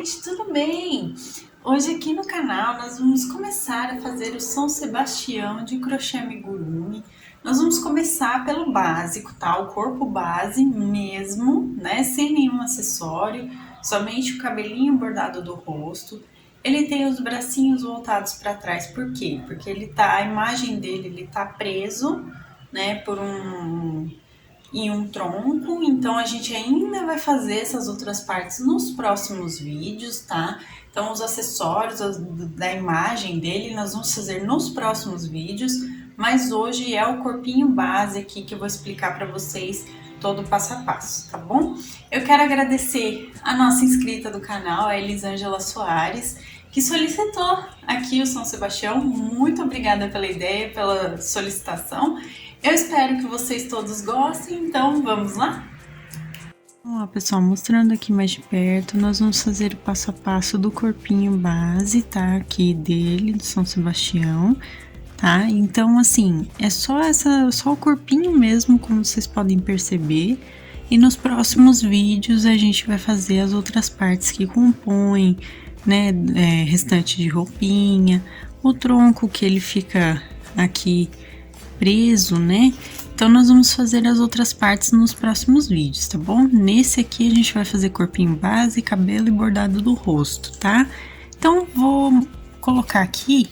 gente, tudo bem? Hoje aqui no canal nós vamos começar a fazer o São Sebastião de crochê amigurumi. Nós vamos começar pelo básico, tá? O corpo base mesmo, né? Sem nenhum acessório, somente o cabelinho bordado do rosto. Ele tem os bracinhos voltados para trás, por quê? Porque a imagem dele, ele tá preso, né, em um tronco, então a gente ainda vai fazer essas outras partes nos próximos vídeos, tá? Então os acessórios da imagem dele nós vamos fazer nos próximos vídeos, mas hoje é o corpinho base aqui que eu vou explicar para vocês todo o passo a passo, tá bom? Eu quero agradecer a nossa inscrita do canal, a Elisângela Soares, que solicitou aqui o São Sebastião. Muito obrigada pela ideia, pela solicitação. Eu espero que vocês todos gostem, então vamos lá? Ó, pessoal, mostrando aqui mais de perto, nós vamos fazer o passo a passo do corpinho base, tá? Aqui dele, do São Sebastião, tá? Então, assim, é só o corpinho mesmo, como vocês podem perceber. E nos próximos vídeos a gente vai fazer as outras partes que compõem, né? Restante de roupinha, o tronco que ele fica aqui preso, né? Então nós vamos fazer as outras partes nos próximos vídeos, tá bom? Nesse aqui a gente vai fazer corpinho base, cabelo e bordado do rosto, tá? Então vou colocar aqui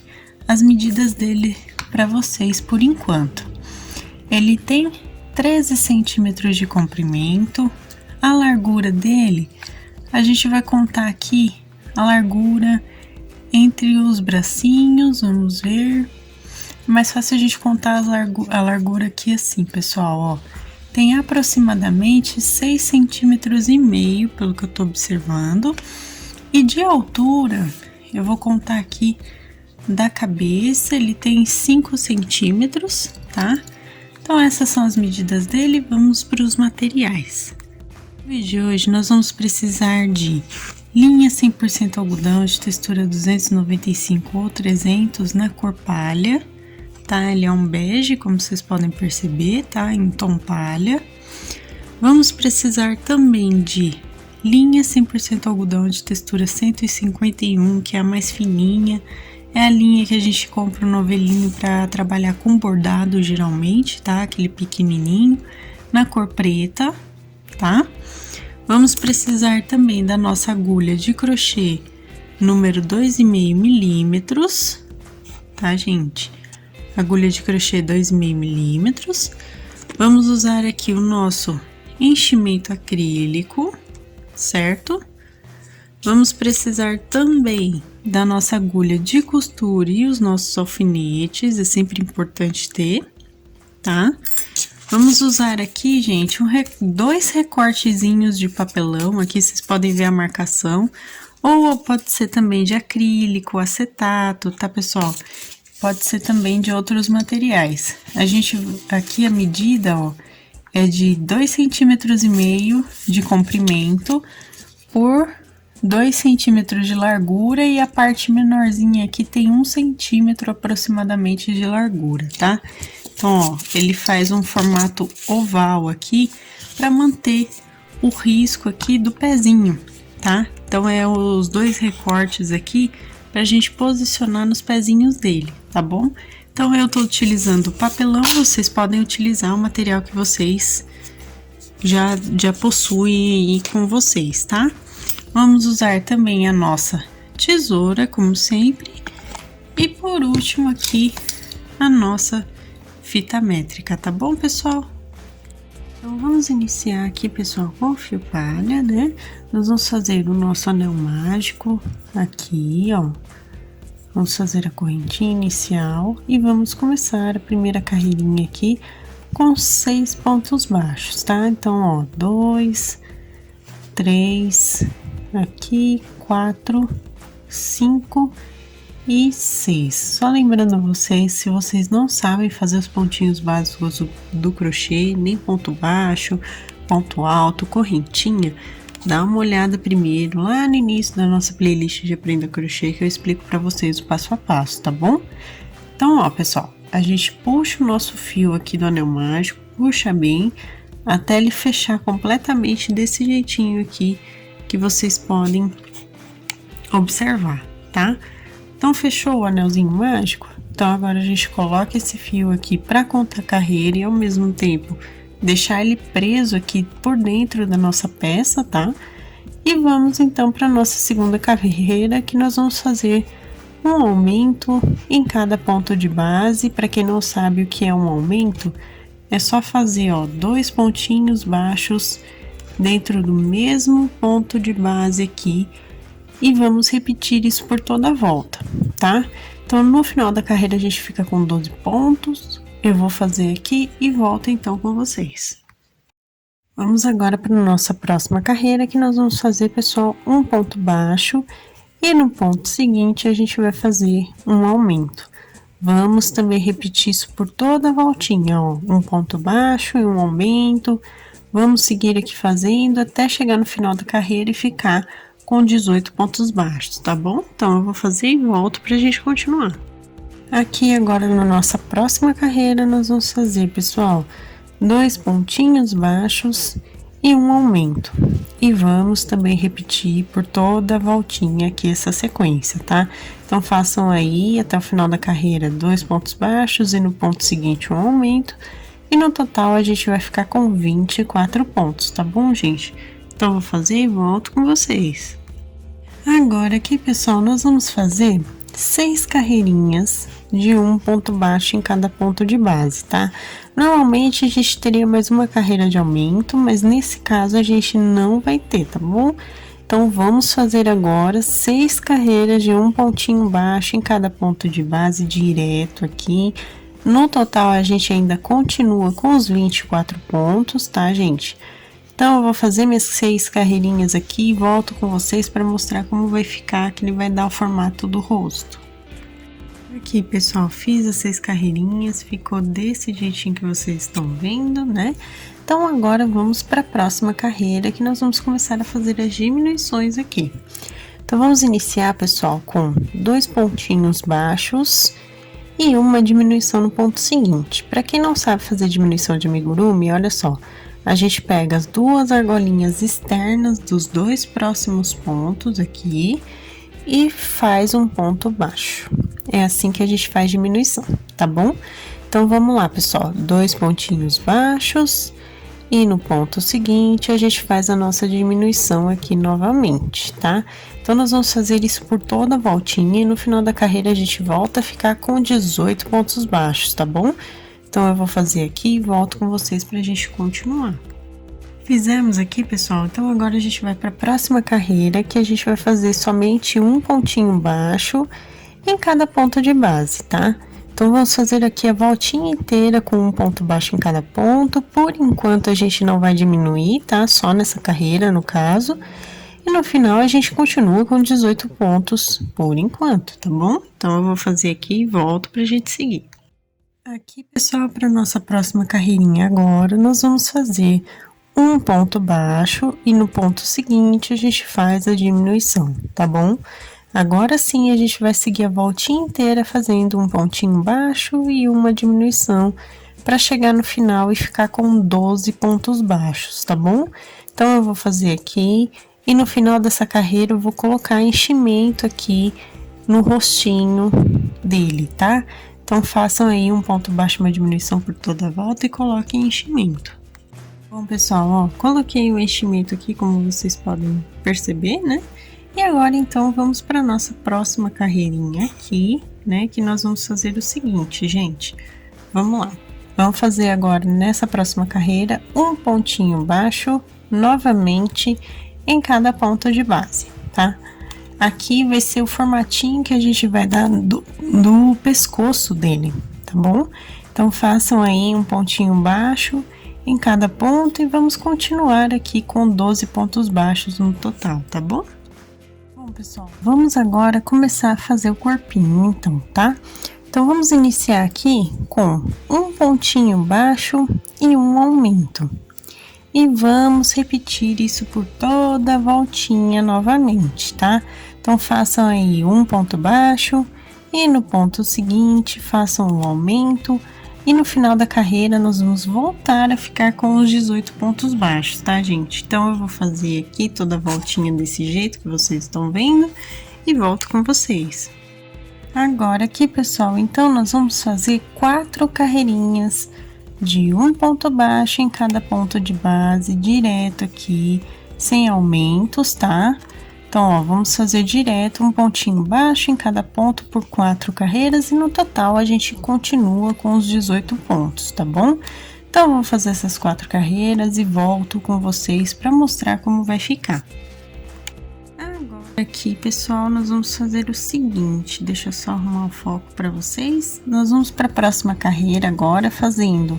as medidas dele para vocês por enquanto. Ele tem 13 centímetros de comprimento. A largura dele, a gente vai contar aqui a largura entre os bracinhos, vamos ver. Mais fácil a gente contar a largura aqui assim, pessoal, ó. Tem aproximadamente 6,5 centímetros, pelo que eu tô observando. E de altura, eu vou contar aqui da cabeça, ele tem 5 centímetros, tá? Então essas são as medidas dele, vamos para os materiais. No vídeo de hoje nós vamos precisar de linha 100% algodão de textura 295 ou 300 na cor palha. Tá? Ele é um bege, como vocês podem perceber, tá? Em tom palha. Vamos precisar também de linha 100% algodão de textura 151, que é a mais fininha. É a linha que a gente compra no novelinho para trabalhar com bordado, geralmente, tá? Aquele pequenininho, na cor preta, tá? Vamos precisar também da nossa agulha de crochê número 2,5 milímetros, tá, gente? Agulha de crochê 2,5 milímetros. Vamos usar aqui o nosso enchimento acrílico, certo? Vamos precisar também da nossa agulha de costura e os nossos alfinetes, é sempre importante ter, tá? Vamos usar aqui, gente, dois recortezinhos de papelão, aqui vocês podem ver a marcação, ou pode ser também de acrílico, acetato, tá, pessoal? Pode ser também de outros materiais. Aqui a medida, ó, é de 2,5 centímetros de comprimento por 2 centímetros de largura, e a parte menorzinha aqui tem 1 centímetro aproximadamente de largura, tá? Então, ó, ele faz um formato oval aqui para manter o risco aqui do pezinho, tá? Então, é os dois recortes aqui pra gente posicionar nos pezinhos dele, tá bom? Então, eu tô utilizando papelão, vocês podem utilizar o material que vocês já possuem aí com vocês, tá? Vamos usar também a nossa tesoura, como sempre. E por último aqui, a nossa fita métrica, tá bom, pessoal? Então, vamos iniciar aqui, pessoal, com o fio palha, né? Nós vamos fazer o nosso anel mágico aqui, ó. Vamos fazer a correntinha inicial e vamos começar a primeira carreirinha aqui com 6 pontos baixos, tá? Então, ó, 2, 3, aqui, 4, 5 e 6. Só lembrando a vocês, se vocês não sabem fazer os pontinhos básicos do crochê, nem ponto baixo, ponto alto, correntinha, dá uma olhada primeiro lá no início da nossa playlist de Aprenda Crochê, que eu explico para vocês o passo a passo, tá bom? Então, ó, pessoal, a gente puxa o nosso fio aqui do anel mágico, puxa bem, até ele fechar completamente desse jeitinho aqui, que vocês podem observar, tá? Então, fechou o anelzinho mágico? Então, agora a gente coloca esse fio aqui para contar carreira e ao mesmo tempo deixar ele preso aqui por dentro da nossa peça, tá? E vamos então para nossa segunda carreira, que nós vamos fazer um aumento em cada ponto de base. Para quem não sabe o que é um aumento, é só fazer, ó, 2 pontinhos baixos dentro do mesmo ponto de base aqui e vamos repetir isso por toda a volta, tá? Então, no final da carreira a gente fica com 12 pontos. Eu vou fazer aqui e volto então com vocês. Vamos agora para a nossa próxima carreira, que nós vamos fazer, pessoal, um ponto baixo e no ponto seguinte a gente vai fazer um aumento. Vamos também repetir isso por toda a voltinha, ó, um ponto baixo e um aumento. Vamos seguir aqui fazendo até chegar no final da carreira e ficar com 18 pontos baixos, tá bom? Então, eu vou fazer e volto pra gente continuar. Aqui agora na nossa próxima carreira, nós vamos fazer, pessoal, 2 pontinhos baixos e um aumento. E vamos também repetir por toda a voltinha aqui essa sequência, tá? Então, façam aí até o final da carreira 2 pontos baixos e no ponto seguinte um aumento. E no total a gente vai ficar com 24 pontos, tá bom, gente? Então, eu vou fazer e volto com vocês. Agora aqui, pessoal, nós vamos fazer 6 carreirinhas de um ponto baixo em cada ponto de base, tá? Normalmente a gente teria mais uma carreira de aumento, mas nesse caso a gente não vai ter, tá bom? Então, vamos fazer agora 6 carreiras de um pontinho baixo em cada ponto de base direto aqui. No total, a gente ainda continua com os 24 pontos, tá, gente? Então, eu vou fazer minhas 6 carreirinhas aqui e volto com vocês para mostrar como vai ficar, que ele vai dar o formato do rosto. Aqui, pessoal, fiz as 6 carreirinhas, ficou desse jeitinho que vocês estão vendo, né? Então, agora vamos para a próxima carreira, que nós vamos começar a fazer as diminuições aqui. Então, vamos iniciar, pessoal, com 2 pontinhos baixos e uma diminuição no ponto seguinte. Para quem não sabe fazer diminuição de amigurumi, olha só. A gente pega as 2 argolinhas externas dos 2 próximos pontos aqui e faz um ponto baixo. É assim que a gente faz diminuição, tá bom? Então, vamos lá, pessoal. 2 pontinhos baixos e no ponto seguinte a gente faz a nossa diminuição aqui novamente, tá? Então, nós vamos fazer isso por toda a voltinha e no final da carreira a gente volta a ficar com 18 pontos baixos, tá bom? Então, eu vou fazer aqui e volto com vocês pra gente continuar. Fizemos aqui, pessoal, então agora a gente vai para a próxima carreira, que a gente vai fazer somente um pontinho baixo em cada ponto de base, tá? Então, vamos fazer aqui a voltinha inteira com um ponto baixo em cada ponto. Por enquanto, a gente não vai diminuir, tá? Só nessa carreira, no caso. E no final, a gente continua com 18 pontos por enquanto, tá bom? Então, eu vou fazer aqui e volto pra gente seguir. Aqui, pessoal, para nossa próxima carreirinha agora, nós vamos fazer um ponto baixo e no ponto seguinte a gente faz a diminuição, tá bom? Agora sim a gente vai seguir a voltinha inteira fazendo um pontinho baixo e uma diminuição para chegar no final e ficar com 12 pontos baixos, tá bom? Então, eu vou fazer aqui e no final dessa carreira eu vou colocar enchimento aqui no rostinho dele, tá? Então, façam aí um ponto baixo, uma diminuição por toda a volta e coloquem enchimento. Bom, pessoal, ó, coloquei o enchimento aqui, como vocês podem perceber, né? E agora, então, vamos para nossa próxima carreirinha aqui, né? Que nós vamos fazer o seguinte, gente. Vamos lá. Vamos fazer agora, nessa próxima carreira, um pontinho baixo, novamente, em cada ponto de base, tá? Aqui vai ser o formatinho que a gente vai dar do pescoço dele, tá bom? Então, façam aí um pontinho baixo em cada ponto e vamos continuar aqui com 12 pontos baixos no total, tá bom? Bom, pessoal, vamos agora começar a fazer o corpinho, então, tá? Então, vamos iniciar aqui com um pontinho baixo e um aumento. E vamos repetir isso por toda a voltinha novamente, tá? Então, façam aí um ponto baixo e no ponto seguinte façam um aumento. E no final da carreira nós vamos voltar a ficar com os 18 pontos baixos, tá, gente? Então, eu vou fazer aqui toda a voltinha desse jeito que vocês estão vendo. e volto com vocês. Agora aqui, pessoal, então nós vamos fazer 4 carreirinhas de um ponto baixo em cada ponto de base, direto aqui, sem aumentos, tá? Então, ó, vamos fazer direto um pontinho baixo em cada ponto por 4 carreiras e no total a gente continua com os 18 pontos, tá bom? Então, vou fazer essas 4 carreiras e volto com vocês para mostrar como vai ficar. Agora aqui, pessoal, nós vamos fazer o seguinte, deixa eu só arrumar o foco para vocês. Nós vamos para a próxima carreira agora, fazendo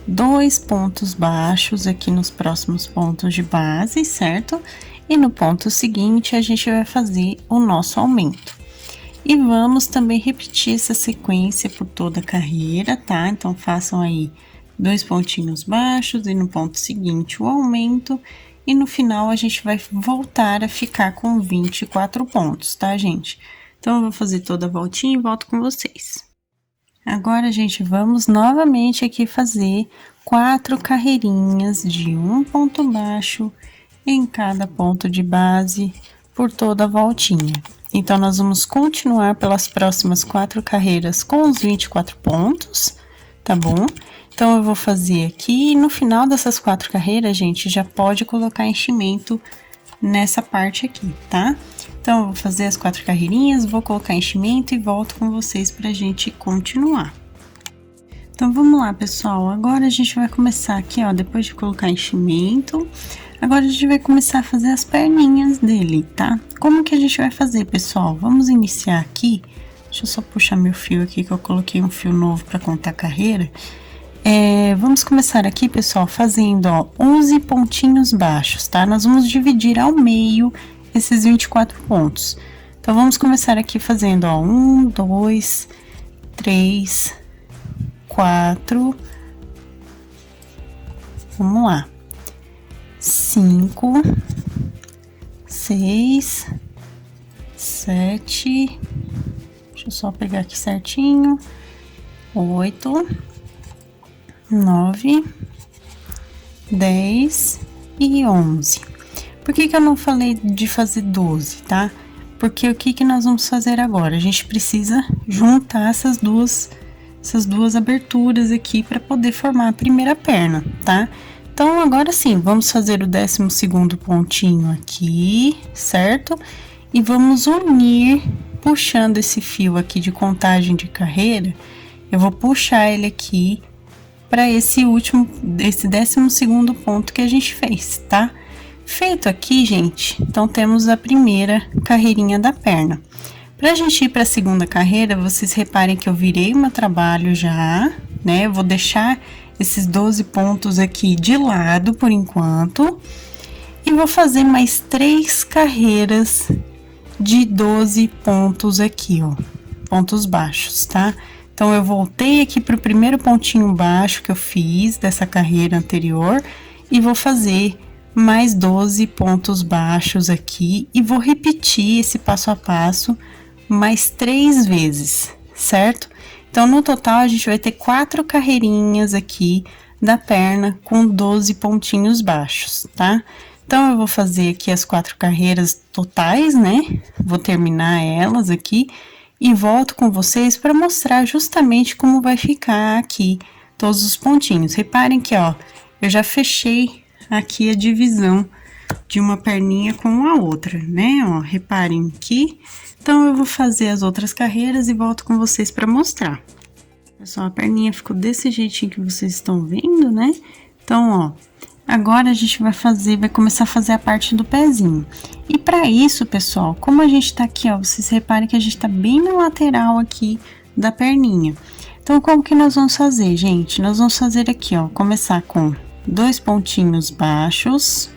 2 pontos baixos aqui nos próximos pontos de base, certo? E no ponto seguinte, a gente vai fazer o nosso aumento. E vamos também repetir essa sequência por toda a carreira, tá? Então, façam aí 2 pontinhos baixos e no ponto seguinte o aumento. E no final, a gente vai voltar a ficar com 24 pontos, tá, gente? Então, eu vou fazer toda a voltinha e volto com vocês. Agora, gente, vamos novamente aqui fazer 4 carreirinhas de um ponto baixo em cada ponto de base por toda a voltinha. Então, nós vamos continuar pelas próximas 4 carreiras com os 24 pontos, tá bom? Então, eu vou fazer aqui e no final dessas 4 carreiras, gente, já pode colocar enchimento nessa parte aqui, tá? Então, eu vou fazer as 4 carreirinhas, vou colocar enchimento e volto com vocês pra gente continuar. Então, vamos lá, pessoal. Agora, a gente vai começar aqui, ó, depois de colocar enchimento. Agora, a gente vai começar a fazer as perninhas dele, tá? Como que a gente vai fazer, pessoal? Vamos iniciar aqui. Deixa eu só puxar meu fio aqui, que eu coloquei um fio novo para contar a carreira. Vamos começar aqui, pessoal, fazendo, ó, 11 pontinhos baixos, tá? Nós vamos dividir ao meio esses 24 pontos. Então, vamos começar aqui fazendo, ó, 1, 2, 3, 4. Vamos lá. 5, 6, 7, deixa eu só pegar aqui certinho, 8, 9, 10 e 11. Por que que eu não falei de fazer 12, tá? Porque o que que nós vamos fazer agora? A gente precisa juntar essas duas aberturas aqui para poder formar a primeira perna, tá? Então, agora sim, vamos fazer o 12º pontinho aqui, certo? E vamos unir, puxando esse fio aqui de contagem de carreira, eu vou puxar ele aqui para esse 12º ponto que a gente fez, tá? Feito aqui, gente, então temos a primeira carreirinha da perna. Pra gente ir para a segunda carreira, vocês reparem que eu virei o meu trabalho já, né? Eu vou deixar esses 12 pontos aqui de lado por enquanto. E vou fazer mais 3 carreiras de 12 pontos aqui, ó. Pontos baixos, tá? Então, eu voltei aqui pro primeiro pontinho baixo que eu fiz dessa carreira anterior. E vou fazer mais 12 pontos baixos aqui. E vou repetir esse passo a passo mais 3 vezes, certo? Então, no total, a gente vai ter 4 carreirinhas aqui da perna com 12 pontinhos baixos, tá? Então, eu vou fazer aqui as 4 carreiras totais, né? Vou terminar elas aqui e volto com vocês para mostrar justamente como vai ficar aqui todos os pontinhos. Reparem que, ó, eu já fechei aqui a divisão de uma perninha com a outra, né? Ó, reparem aqui. Então, eu vou fazer as outras carreiras e volto com vocês para mostrar. Pessoal, a perninha ficou desse jeitinho que vocês estão vendo, né? Então, ó, agora a gente vai começar a fazer a parte do pezinho. E para isso, pessoal, como a gente tá aqui, ó, vocês reparem que a gente tá bem na lateral aqui da perninha. Então, como que nós vamos fazer, gente? Nós vamos fazer aqui, ó, começar com 2 pontinhos baixos.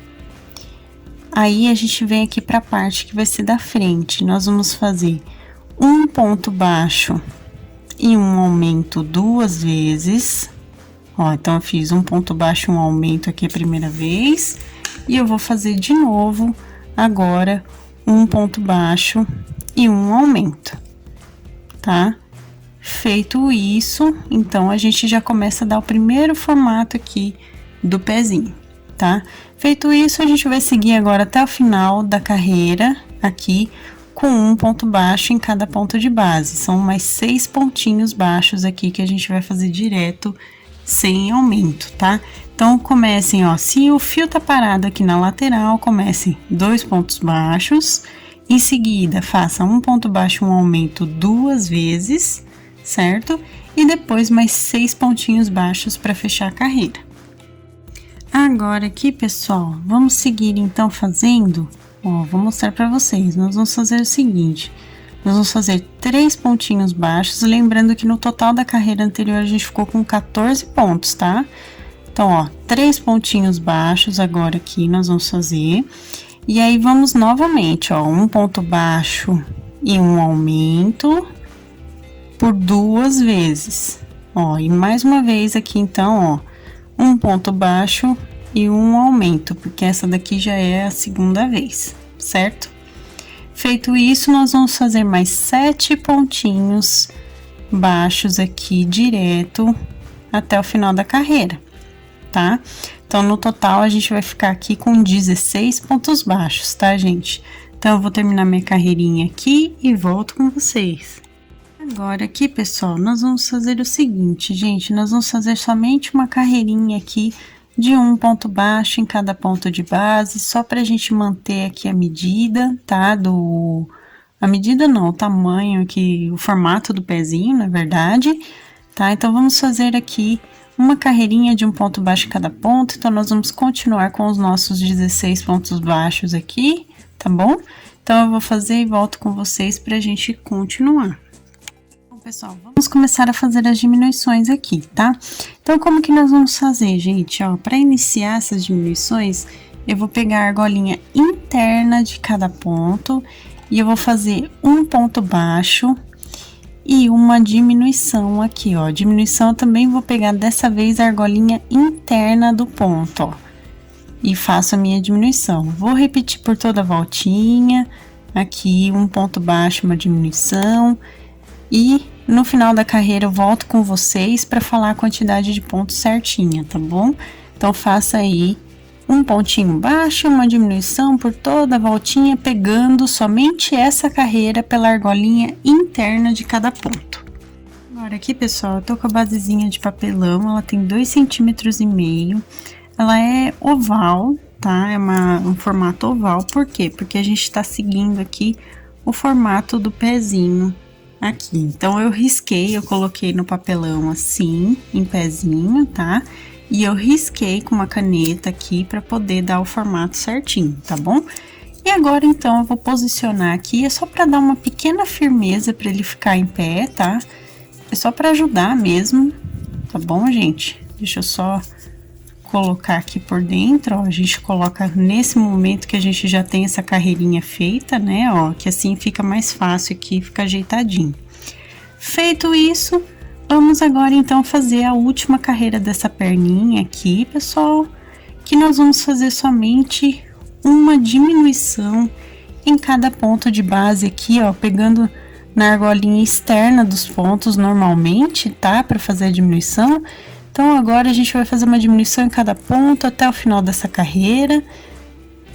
Aí, a gente vem aqui pra parte que vai ser da frente. Nós vamos fazer um ponto baixo e um aumento 2 vezes. Ó, então, eu fiz um ponto baixo e um aumento aqui a primeira vez. E eu vou fazer de novo, agora, um ponto baixo e um aumento, tá? Feito isso, então, a gente já começa a dar o primeiro formato aqui do pezinho, tá? Feito isso, a gente vai seguir agora até o final da carreira, aqui, com um ponto baixo em cada ponto de base. São mais 6 pontinhos baixos aqui que a gente vai fazer direto, sem aumento, tá? Então, comecem, ó, se o fio tá parado aqui na lateral, comecem 2 pontos baixos, em seguida, faça um ponto baixo, um aumento 2 vezes, certo? E depois mais 6 pontinhos baixos para fechar a carreira. Agora aqui, pessoal, vamos seguir então fazendo, ó, vou mostrar para vocês. Nós vamos fazer o seguinte, nós vamos fazer 3 pontinhos baixos, lembrando que no total da carreira anterior a gente ficou com 14 pontos, tá? Então, ó, 3 pontinhos baixos agora aqui nós vamos fazer. E aí, vamos novamente, ó, um ponto baixo e um aumento por 2 vezes. Ó, e mais uma vez aqui, então, ó, um ponto baixo e um aumento, porque essa daqui já é a segunda vez, certo? Feito isso, nós vamos fazer mais 7 pontinhos baixos aqui, direto, até o final da carreira, tá? Então, no total, a gente vai ficar aqui com 16 pontos baixos, tá, gente? Então, eu vou terminar minha carreirinha aqui e volto com vocês. Agora, aqui, pessoal, nós vamos fazer o seguinte, gente. Nós vamos fazer somente uma carreirinha aqui de um ponto baixo em cada ponto de base, só pra gente manter aqui a medida, tá? A medida não, o tamanho aqui, o formato do pezinho, na verdade, tá? Então, vamos fazer aqui uma carreirinha de um ponto baixo em cada ponto. Então, nós vamos continuar com os nossos 16 pontos baixos aqui, tá bom? Então, eu vou fazer e volto com vocês pra gente continuar. Bom, pessoal, vamos começar a fazer as diminuições aqui, tá? Então, como que nós vamos fazer, gente? Ó, pra iniciar essas diminuições, eu vou pegar a argolinha interna de cada ponto e eu vou fazer um ponto baixo e uma diminuição aqui, ó. Diminuição eu também vou pegar dessa vez a argolinha interna do ponto, ó. E faço a minha diminuição. Vou repetir por toda a voltinha. Aqui, um ponto baixo, uma diminuição. E no final da carreira eu volto com vocês para falar a quantidade de pontos certinha, tá bom? Então, faça aí um pontinho baixo, uma diminuição por toda a voltinha, pegando somente essa carreira pela argolinha interna de cada ponto. Agora aqui, pessoal, eu tô com a basezinha de papelão, ela tem 2,5 cm, ela é oval, tá? É um formato oval, por quê? Porque a gente tá seguindo aqui o formato do pezinho aqui. Então, eu risquei, eu coloquei no papelão assim, em pezinho, tá? E eu risquei com uma caneta aqui para poder dar o formato certinho, tá bom? E agora, então, eu vou posicionar aqui, é só para dar uma pequena firmeza para ele ficar em pé, tá? É só para ajudar mesmo, tá bom, gente? Deixa eu só colocar aqui por dentro, ó. A gente coloca nesse momento que a gente já tem essa carreirinha feita, né, ó, que assim fica mais fácil aqui, fica ajeitadinho. Feito isso, vamos agora então fazer a última carreira dessa perninha aqui, pessoal, que nós vamos fazer somente uma diminuição em cada ponto de base aqui, ó, pegando na argolinha externa dos pontos normalmente, tá? Para fazer a diminuição. Então, agora a gente vai fazer uma diminuição em cada ponto até o final dessa carreira.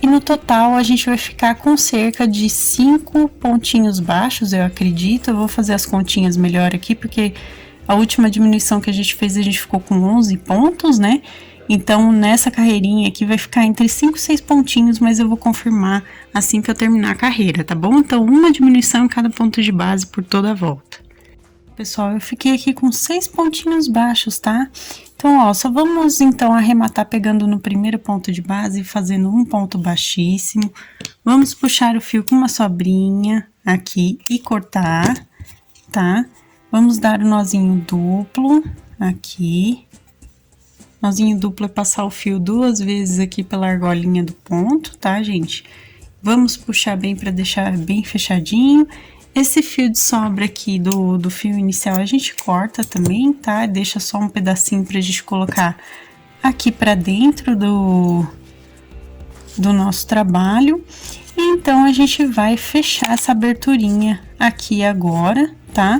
E no total, a gente vai ficar com cerca de 5 pontinhos baixos, eu acredito. Eu vou fazer as continhas melhor aqui, porque a última diminuição que a gente fez, a gente ficou com 11 pontos, né? Então, nessa carreirinha aqui vai ficar entre 5 e 6 pontinhos, mas eu vou confirmar assim que eu terminar a carreira, tá bom? Então, uma diminuição em cada ponto de base por toda a volta. Pessoal, eu fiquei aqui com 6 pontinhos baixos, tá? Então, ó, só vamos então arrematar pegando no primeiro ponto de base e fazendo um ponto baixíssimo. Vamos puxar o fio com uma sobrinha aqui e cortar, tá? Vamos dar o nozinho duplo aqui. Nozinho duplo é passar o fio 2 vezes aqui pela argolinha do ponto, tá, gente? Vamos puxar bem para deixar bem fechadinho. Esse fio de sobra aqui do fio inicial a gente corta também, tá? Deixa só um pedacinho pra gente colocar aqui pra dentro do nosso trabalho. E então, a gente vai fechar essa aberturinha aqui agora, tá?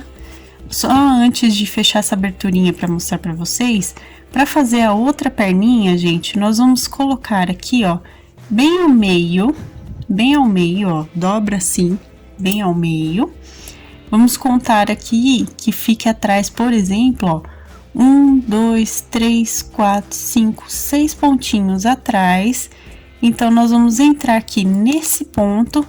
Só antes de fechar essa aberturinha pra mostrar pra vocês, pra fazer a outra perninha, gente, nós vamos colocar aqui, ó, bem ao meio, ó, dobra assim, bem ao meio. Vamos contar aqui que fique atrás, por exemplo, ó, 1, 2, 3, 4, 5, 6 pontinhos atrás. Então, nós vamos entrar aqui nesse ponto,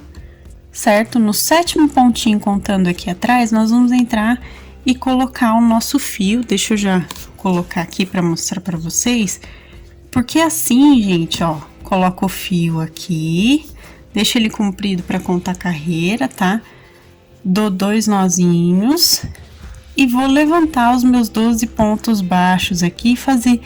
certo? No 7º pontinho, contando aqui atrás, nós vamos entrar e colocar o nosso fio. Deixa eu já colocar aqui para mostrar para vocês. Porque assim, gente, ó, coloca o fio aqui, deixa ele comprido para contar carreira, tá? Dou 2 nozinhos e vou levantar os meus 12 pontos baixos aqui e fazer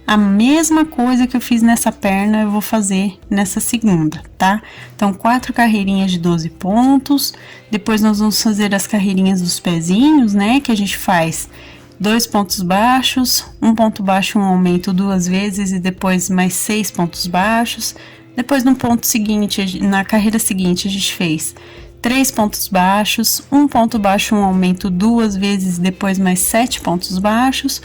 a mesma coisa que eu fiz nessa perna, eu vou fazer nessa segunda, tá? Então, 4 carreirinhas de 12 pontos, depois nós vamos fazer as carreirinhas dos pezinhos, né? Que a gente faz 2 pontos baixos, 1 ponto baixo, um aumento 2 vezes e depois mais 6 pontos baixos. Depois no ponto seguinte, na carreira seguinte, a gente fez 3 pontos baixos, 1 ponto baixo, um aumento 2 vezes, depois mais 7 pontos baixos,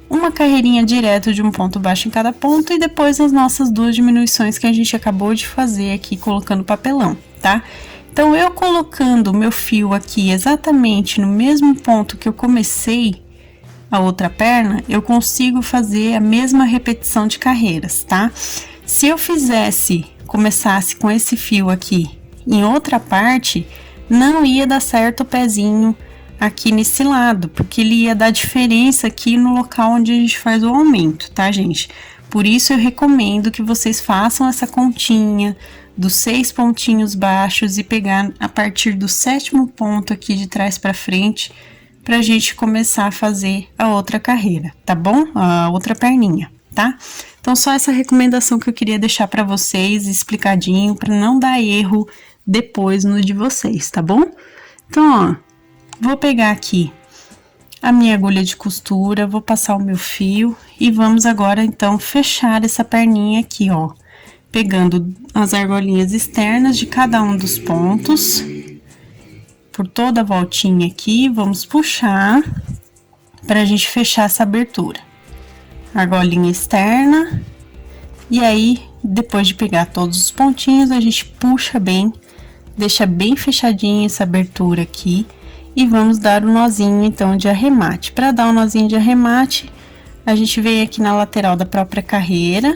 uma carreirinha direto de um ponto baixo em cada ponto e depois as nossas 2 diminuições que a gente acabou de fazer aqui colocando papelão, tá? Então, eu colocando o meu fio aqui exatamente no mesmo ponto que eu comecei a outra perna, eu consigo fazer a mesma repetição de carreiras, tá? Se eu começasse com esse fio aqui em outra parte, não ia dar certo o pezinho aqui nesse lado, porque ele ia dar diferença aqui no local onde a gente faz o aumento, tá, gente? Por isso eu recomendo que vocês façam essa continha dos 6 pontinhos baixos e pegar a partir do 7º ponto aqui de trás para frente, pra gente começar a fazer a outra carreira, tá bom? A outra perninha, tá? Então, só essa recomendação que eu queria deixar para vocês, explicadinho, para não dar erro depois no de vocês, tá bom? Então, ó, vou pegar aqui a minha agulha de costura, vou passar o meu fio e vamos agora, então, fechar essa perninha aqui, ó. Pegando as argolinhas externas de cada um dos pontos, por toda a voltinha aqui, vamos puxar pra gente fechar essa abertura. Argolinha externa, e aí, depois de pegar todos os pontinhos, a gente puxa bem, deixa bem fechadinha essa abertura aqui, e vamos dar o nozinho, então, de arremate. Para dar o nozinho de arremate, a gente vem aqui na lateral da própria carreira,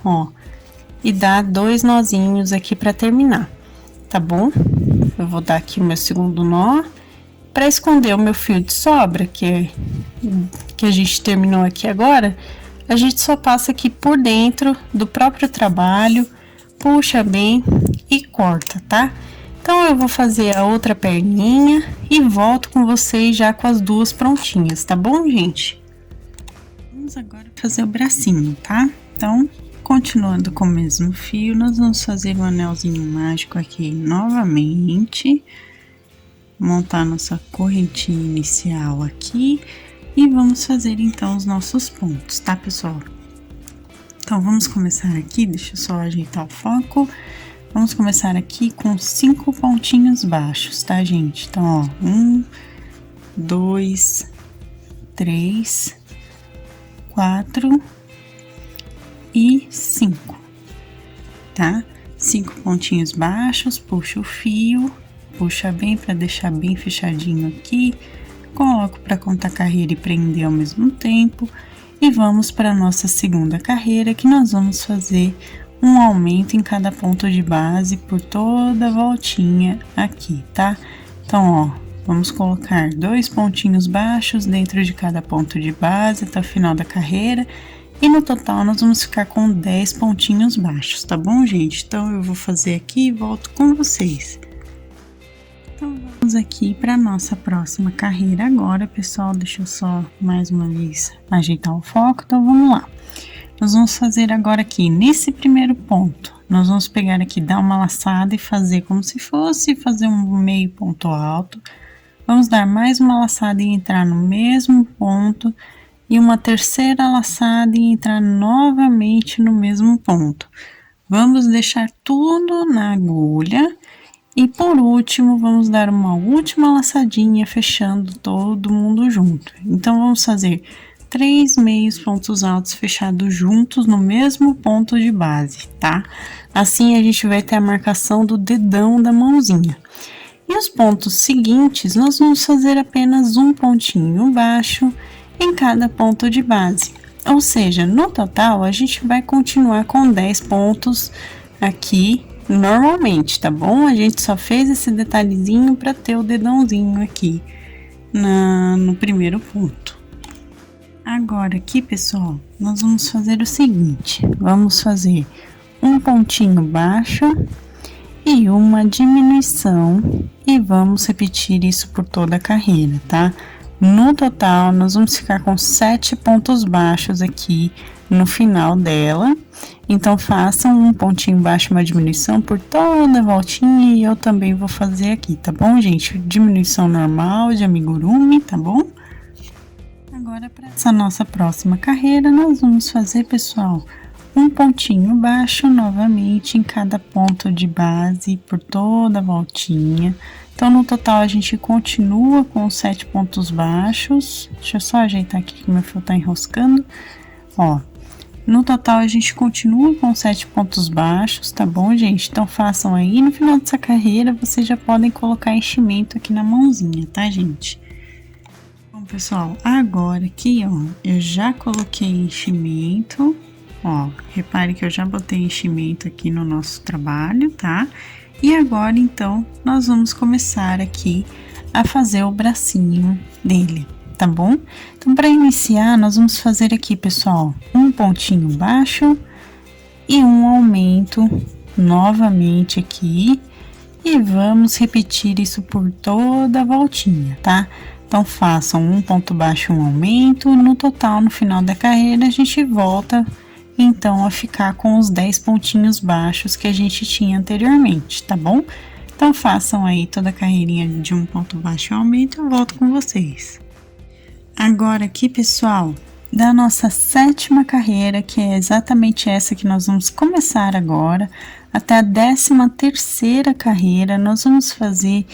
ó, e dá 2 nozinhos aqui para terminar, tá bom? Eu vou dar aqui o meu segundo nó. Para esconder o meu fio de sobra, que a gente terminou aqui agora, a gente só passa aqui por dentro do próprio trabalho, puxa bem e corta, tá? Então, eu vou fazer a outra perninha e volto com vocês já com as 2 prontinhas, tá bom, gente? Vamos agora fazer o bracinho, tá? Então, continuando com o mesmo fio, nós vamos fazer um anelzinho mágico aqui novamente. Montar nossa correntinha inicial aqui e vamos fazer então os nossos pontos, tá, pessoal? Então, vamos começar aqui, deixa eu só ajeitar o foco. Vamos começar aqui com 5 pontinhos baixos, tá, gente? Então, ó, 1, 2, 3, 4 e 5, tá? 5 pontinhos baixos, puxa o fio, puxa bem para deixar bem fechadinho aqui, coloco para contar carreira e prender ao mesmo tempo, e vamos para a nossa segunda carreira, que nós vamos fazer um aumento em cada ponto de base por toda a voltinha aqui, tá? Então, ó, vamos colocar 2 pontinhos baixos dentro de cada ponto de base até o final da carreira, e no total nós vamos ficar com 10 pontinhos baixos, tá bom, gente? Então, eu vou fazer aqui e volto com vocês. Então, vamos aqui para nossa próxima carreira agora, pessoal. Deixa eu só mais uma vez ajeitar o foco. Então, vamos lá. Nós vamos fazer agora aqui, nesse primeiro ponto, nós vamos pegar aqui, dar uma laçada e fazer como se fosse fazer um meio ponto alto. Vamos dar mais uma laçada e entrar no mesmo ponto, e uma terceira laçada e entrar novamente no mesmo ponto. Vamos deixar tudo na agulha. E por último, vamos dar uma última laçadinha, fechando todo mundo junto. Então, vamos fazer 3 meios pontos altos fechados juntos no mesmo ponto de base, tá? Assim, a gente vai ter a marcação do dedão da mãozinha. E E os pontos seguintes, nós vamos fazer apenas um pontinho baixo em cada ponto de base. Ou seja, no total, a gente vai continuar com 10 pontos aqui normalmente, tá bom? A gente só fez esse detalhezinho para ter o dedãozinho aqui no primeiro ponto. Agora aqui, pessoal, nós vamos fazer o seguinte, vamos fazer um pontinho baixo e uma diminuição e vamos repetir isso por toda a carreira, tá? No total, nós vamos ficar com 7 pontos baixos aqui no final dela. Então, façam um pontinho baixo e uma diminuição por toda a voltinha e eu também vou fazer aqui, tá bom, gente? Diminuição normal de amigurumi, tá bom? Agora, para essa nossa próxima carreira, nós vamos fazer, pessoal, um pontinho baixo novamente em cada ponto de base por toda a voltinha. Então, no total, a gente continua com 7 pontos baixos. Deixa eu só ajeitar aqui que meu fio tá enroscando. Ó, no total, a gente continua com 7 pontos baixos, tá bom, gente? Então, façam aí. No final dessa carreira, vocês já podem colocar enchimento aqui na mãozinha, tá, gente? Bom, pessoal, agora aqui, ó, eu já coloquei enchimento. Ó, repare que eu já botei enchimento aqui no nosso trabalho, tá? E agora, então, nós vamos começar aqui a fazer o bracinho dele, tá bom? Então, para iniciar, nós vamos fazer aqui, pessoal, um pontinho baixo e um aumento novamente aqui. E vamos repetir isso por toda a voltinha, tá? Então, façam um ponto baixo e um aumento. No total, no final da carreira, a gente volta então a ficar com os 10 pontinhos baixos que a gente tinha anteriormente, tá bom? Então, façam aí toda a carreirinha de um ponto baixo e aumento, eu volto com vocês. Agora aqui, pessoal, da nossa 7ª carreira, que é exatamente essa que nós vamos começar agora, até a 13ª carreira, nós vamos fazer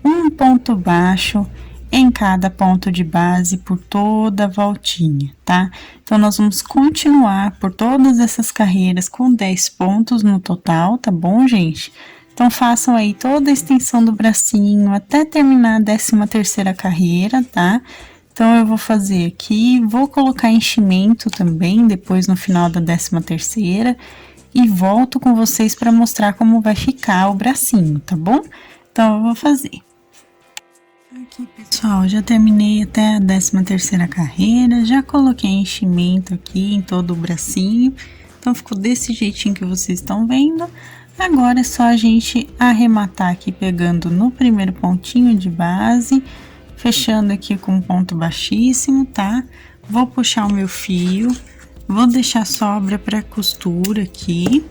um ponto baixo em cada ponto de base por toda a voltinha, tá? Então, nós vamos continuar por todas essas carreiras com 10 pontos no total, tá bom, gente? Então, façam aí toda a extensão do bracinho até terminar a 13ª carreira, tá? Então, eu vou fazer aqui, vou colocar enchimento também, depois no final da 13ª, e volto com vocês para mostrar como vai ficar o bracinho, tá bom? Então, eu vou fazer. Aqui, pessoal, já terminei até a 13ª carreira, já coloquei enchimento aqui em todo o bracinho, então ficou desse jeitinho que vocês estão vendo. Agora é só a gente arrematar aqui pegando no primeiro pontinho de base, fechando aqui com um ponto baixíssimo, tá? Vou puxar o meu fio, vou deixar sobra para costura aqui,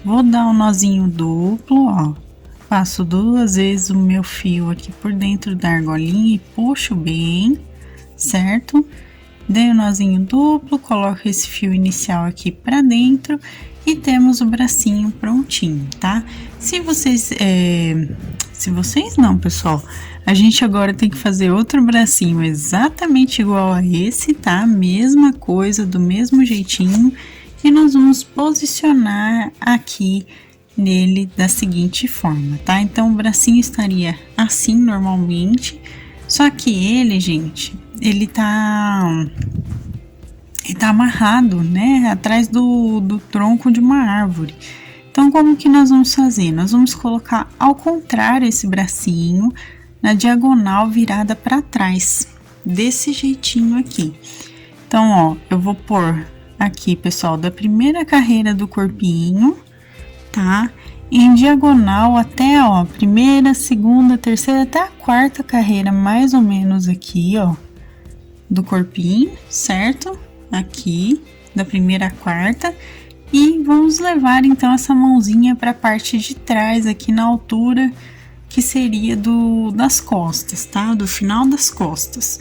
vou dar um nozinho duplo, ó. Passo 2 vezes o meu fio aqui por dentro da argolinha e puxo bem, certo? Dei um nozinho duplo, coloco esse fio inicial aqui pra dentro e temos o bracinho prontinho, tá? Se vocês não, pessoal, a gente agora tem que fazer outro bracinho exatamente igual a esse, tá? Mesma coisa, do mesmo jeitinho, e nós vamos posicionar aqui nele da seguinte forma, tá? Então, o bracinho estaria assim normalmente, só que ele, gente, ele tá amarrado, né? Atrás do tronco de uma árvore. Então, como que nós vamos fazer? Nós vamos colocar ao contrário esse bracinho, na diagonal virada para trás, desse jeitinho aqui. Então, ó, eu vou pôr aqui, pessoal, da primeira carreira do corpinho, tá? Em diagonal até, ó, primeira, segunda, terceira, até a 4ª carreira, mais ou menos aqui, ó, do corpinho, certo? Aqui, da primeira à 4ª, e vamos levar, então, essa mãozinha para a parte de trás, aqui na altura que seria das costas, tá? Do final das costas.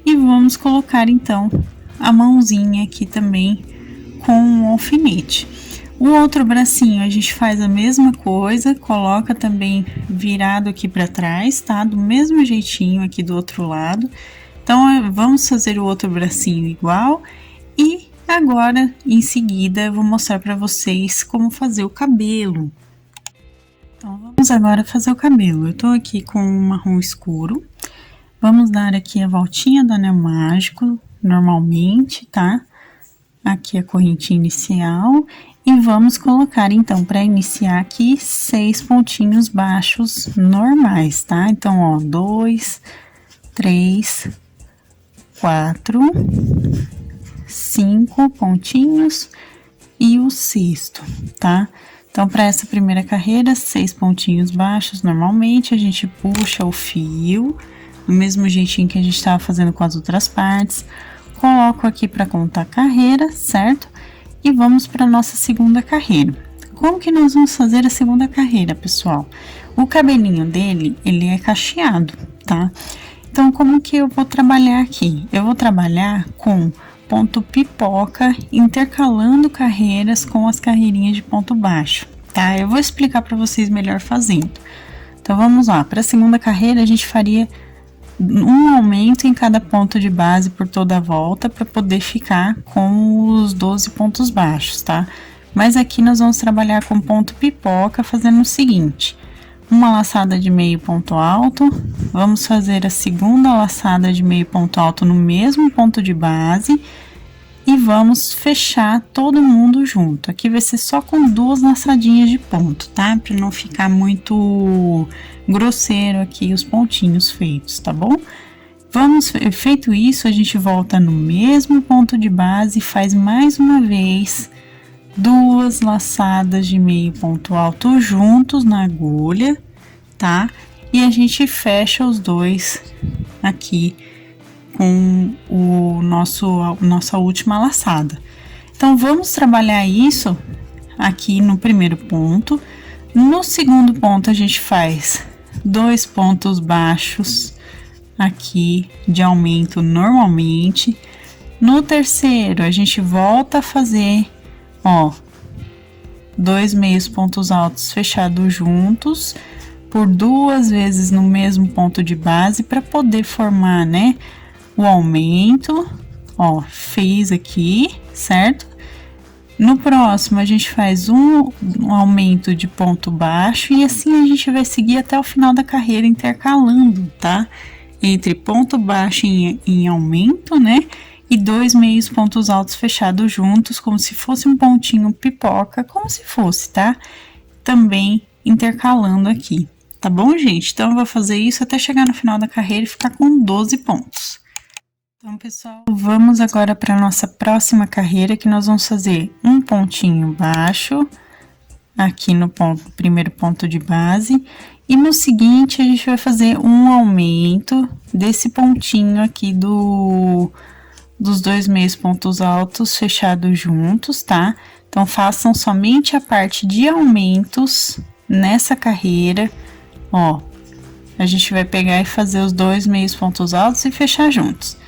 E vamos colocar, então, a mãozinha aqui também com um alfinete. O outro bracinho a gente faz a mesma coisa, coloca também virado aqui para trás, tá? Do mesmo jeitinho aqui do outro lado. Então, vamos fazer o outro bracinho igual. E agora, em seguida, eu vou mostrar para vocês como fazer o cabelo. Então, vamos Vamos agora fazer o cabelo. Eu tô aqui com um marrom escuro. Vamos dar aqui a voltinha do anel mágico, normalmente, tá? Aqui a correntinha inicial. E vamos colocar, então, para iniciar aqui, 6 pontinhos baixos normais, tá? Então, ó, 2, 3, 4, 5 pontinhos e o sexto, tá? Então, para essa primeira carreira, 6 pontinhos baixos, normalmente, a gente puxa o fio, do mesmo jeitinho que a gente estava fazendo com as outras partes. Coloco aqui para contar a carreira, certo? E vamos para nossa segunda carreira. Como que nós vamos fazer a segunda carreira, pessoal? O cabelinho dele, ele é cacheado, tá? Então, como que eu vou trabalhar aqui? Eu vou trabalhar com ponto pipoca, intercalando carreiras com as carreirinhas de ponto baixo, tá? Eu vou explicar para vocês melhor fazendo. Então, vamos lá. Para a segunda carreira, a gente faria um aumento em cada ponto de base por toda a volta para poder ficar com os 12 pontos baixos, tá? Mas aqui nós vamos trabalhar com ponto pipoca fazendo o seguinte: uma laçada de meio ponto alto, vamos fazer a segunda laçada de meio ponto alto no mesmo ponto de base e vamos fechar todo mundo junto. Aqui vai ser só com 2 laçadinhas de ponto, tá? Para não ficar muito grosseiro aqui os pontinhos feitos, tá bom? Feito isso, a gente volta no mesmo ponto de base e faz mais uma vez 2 laçadas de meio ponto alto juntos na agulha, tá? E a gente fecha os dois aqui com nossa última laçada. Então, vamos trabalhar isso aqui no primeiro ponto. No segundo ponto, a gente faz 2 pontos baixos aqui de aumento normalmente. No terceiro, a gente volta a fazer, ó, 2 meios pontos altos fechados juntos por 2 vezes no mesmo ponto de base para poder formar, né, o aumento. Ó, fez aqui, certo? No próximo, a gente faz um aumento de ponto baixo e assim a gente vai seguir até o final da carreira intercalando, tá? Entre ponto baixo em aumento, né? E 2 meios pontos altos fechados juntos, como se fosse um pontinho pipoca, como se fosse, tá? Também intercalando aqui, tá bom, gente? Então, eu vou fazer isso até chegar no final da carreira e ficar com 12 pontos. Então, pessoal, vamos agora para nossa próxima carreira, que nós vamos fazer um pontinho baixo aqui no primeiro ponto de base, e no seguinte a gente vai fazer um aumento desse pontinho aqui dos 2 meios pontos altos fechados juntos, tá? Então, façam somente a parte de aumentos nessa carreira, ó. A gente vai pegar e fazer os 2 meios pontos altos e fechar juntos.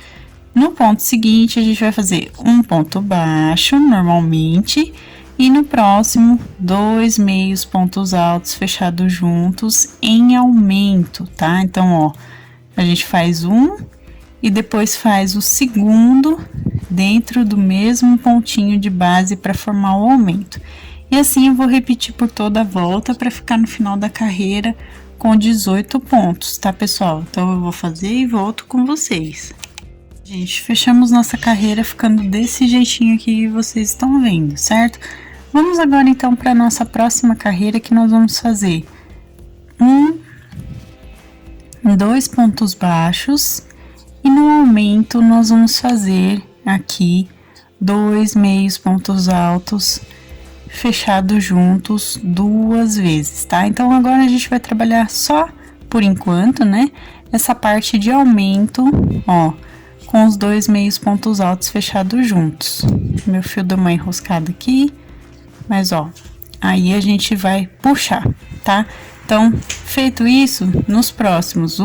No ponto seguinte, a gente vai fazer um ponto baixo, normalmente, e no próximo, 2 meios pontos altos fechados juntos em aumento, tá? Então, ó, a gente faz um e depois faz o segundo dentro do mesmo pontinho de base para formar o aumento. E assim eu vou repetir por toda a volta para ficar no final da carreira com 18 pontos, tá, pessoal? Então, eu vou fazer e volto com vocês. Gente, fechamos nossa carreira ficando desse jeitinho que vocês estão vendo, certo? Vamos agora, então, para nossa próxima carreira, que nós vamos fazer 2 pontos baixos e no aumento nós vamos fazer aqui 2 meios pontos altos fechados juntos 2 vezes, tá? Então, agora a gente vai trabalhar só, por enquanto, né, essa parte de aumento, ó, com os 2 meios pontos altos fechados juntos. Meu fio deu uma enroscada aqui, mas ó, aí a gente vai puxar, tá? Então, feito isso, nos próximos